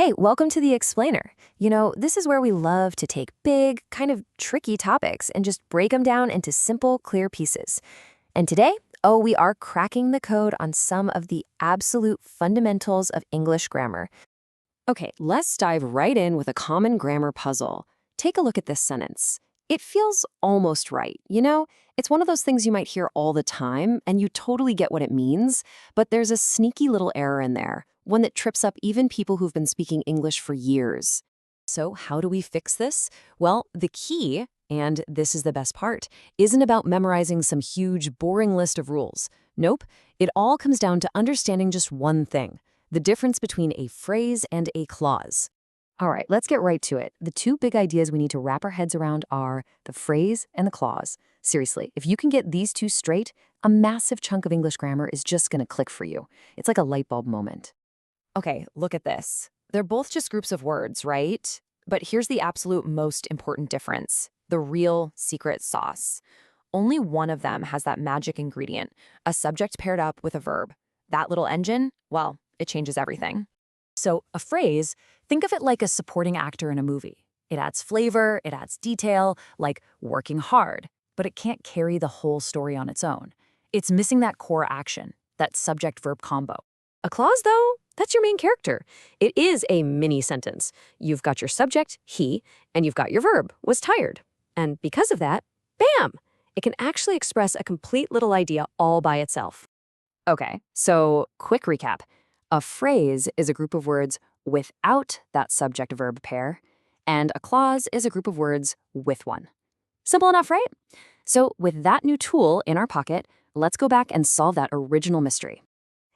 Hey, welcome to The Explainer. This is where we love to take big, kind of tricky topics and just break them down into simple, clear pieces. And today, we are cracking the code on some of the absolute fundamentals of English grammar. Okay, let's dive right in with a common grammar puzzle. Take a look at this sentence. It feels almost right, It's one of those things you might hear all the time, and you totally get what it means, but there's a sneaky little error in there, one that trips up even people who've been speaking English for years. So, how do we fix this? Well, the key, and this is the best part, isn't about memorizing some huge, boring list of rules. Nope, it all comes down to understanding just one thing: the difference between a phrase and a clause. All right, let's get right to it. The two big ideas we need to wrap our heads around are the phrase and the clause. Seriously, if you can get these two straight, a massive chunk of English grammar is just going to click for you. It's like a light bulb moment. Okay, look at this. They're both just groups of words, right? But here's the absolute most important difference: the real secret sauce. Only one of them has that magic ingredient, a subject paired up with a verb. That little engine, well, it changes everything. So, a phrase, think of it like a supporting actor in a movie. It adds flavor, it adds detail, like working hard, but it can't carry the whole story on its own. It's missing that core action, that subject-verb combo. A clause, though, that's your main character. It is a mini sentence. You've got your subject, he, and you've got your verb, was tired. And because of that, bam! It can actually express a complete little idea all by itself. Okay, so quick recap. A phrase is a group of words without that subject-verb pair, and a clause is a group of words with one. Simple enough, right? So with that new tool in our pocket, let's go back and solve that original mystery.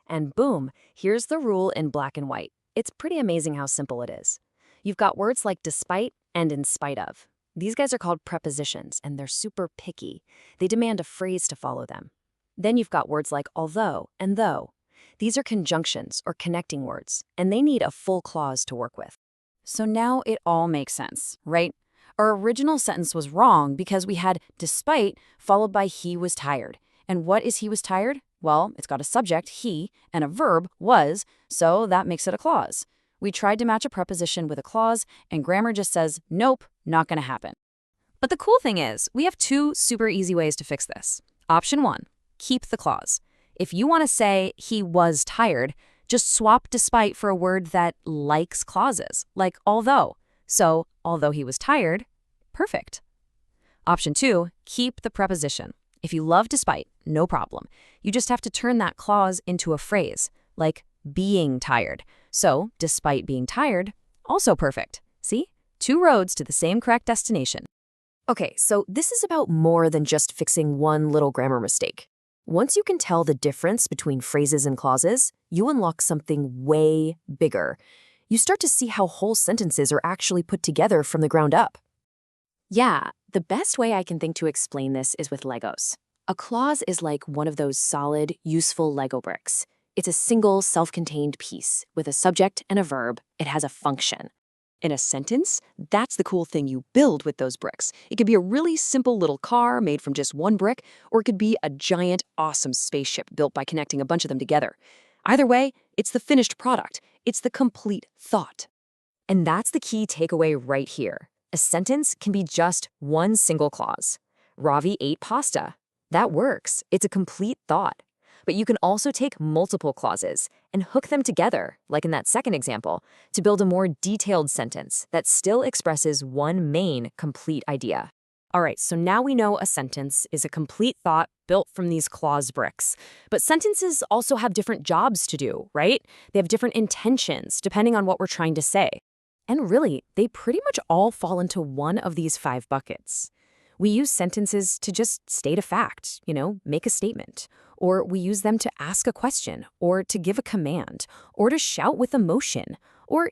And boom, here's the rule in black and white. It's pretty amazing how simple it is. You've got words like despite and in spite of. These guys are called prepositions, and they're super picky. They demand a phrase to follow them. Then you've got words like although and though. These are conjunctions or connecting words, and they need a full clause to work with. So now it all makes sense, right? Our original sentence was wrong because we had despite followed by he was tired. And what is he was tired? Well, it's got a subject, he, and a verb, was, so that makes it a clause. We tried to match a preposition with a clause, and grammar just says, nope, not gonna happen. But the cool thing is, we have two super easy ways to fix this. Option one, keep the clause. If you want to say he was tired, just swap despite for a word that likes clauses, like although. So, although he was tired, perfect. Option two, keep the preposition. If you love despite, no problem. You just have to turn that clause into a phrase, like being tired. So, despite being tired, also perfect. See? Two roads to the same correct destination. Okay, so this is about more than just fixing one little grammar mistake. Once you can tell the difference between phrases and clauses, you unlock something way bigger. You start to see how whole sentences are actually put together from the ground up. Yeah, the best way I can think to explain this is with Legos. A clause is like one of those solid, useful Lego bricks. It's a single, self-contained piece with a subject and a verb. It has a function. In a sentence, that's the cool thing you build with those bricks. It could be a really simple little car made from just one brick, or it could be a giant, awesome spaceship built by connecting a bunch of them together. Either way, it's the finished product. It's the complete thought. And that's the key takeaway right here. A sentence can be just one single clause. Ravi ate pasta. That works. It's a complete thought. But you can also take multiple clauses and hook them together, like in that second example, to build a more detailed sentence that still expresses one main, complete idea. All right, so now we know a sentence is a complete thought built from these clause bricks. But sentences also have different jobs to do, right? They have different intentions, depending on what we're trying to say. And really, they pretty much all fall into one of these 5 buckets. We use sentences to just state a fact, make a statement. Or we use them to ask a question, or to give a command, or to shout with emotion, or,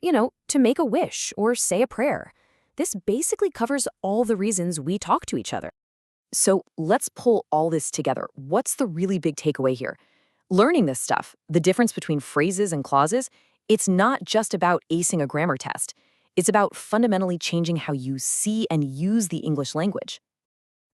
to make a wish, or say a prayer. This basically covers all the reasons we talk to each other. So let's pull all this together. What's the really big takeaway here? Learning this stuff, the difference between phrases and clauses, it's not just about acing a grammar test. It's about fundamentally changing how you see and use the English language.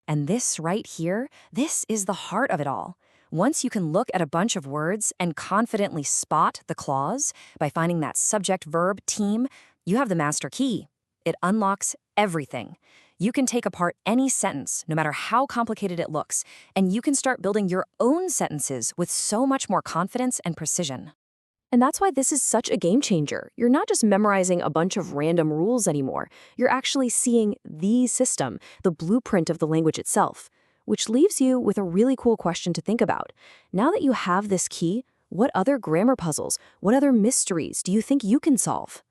And this right here, this is the heart of it all. Once you can look at a bunch of words and confidently spot the clause by finding that subject-verb team, you have the master key. It unlocks everything. You can take apart any sentence, no matter how complicated it looks, and you can start building your own sentences with so much more confidence and precision. And that's why this is such a game changer. You're not just memorizing a bunch of random rules anymore. You're actually seeing the system, the blueprint of the language itself, which leaves you with a really cool question to think about. Now that you have this key, what other grammar puzzles, what other mysteries do you think you can solve?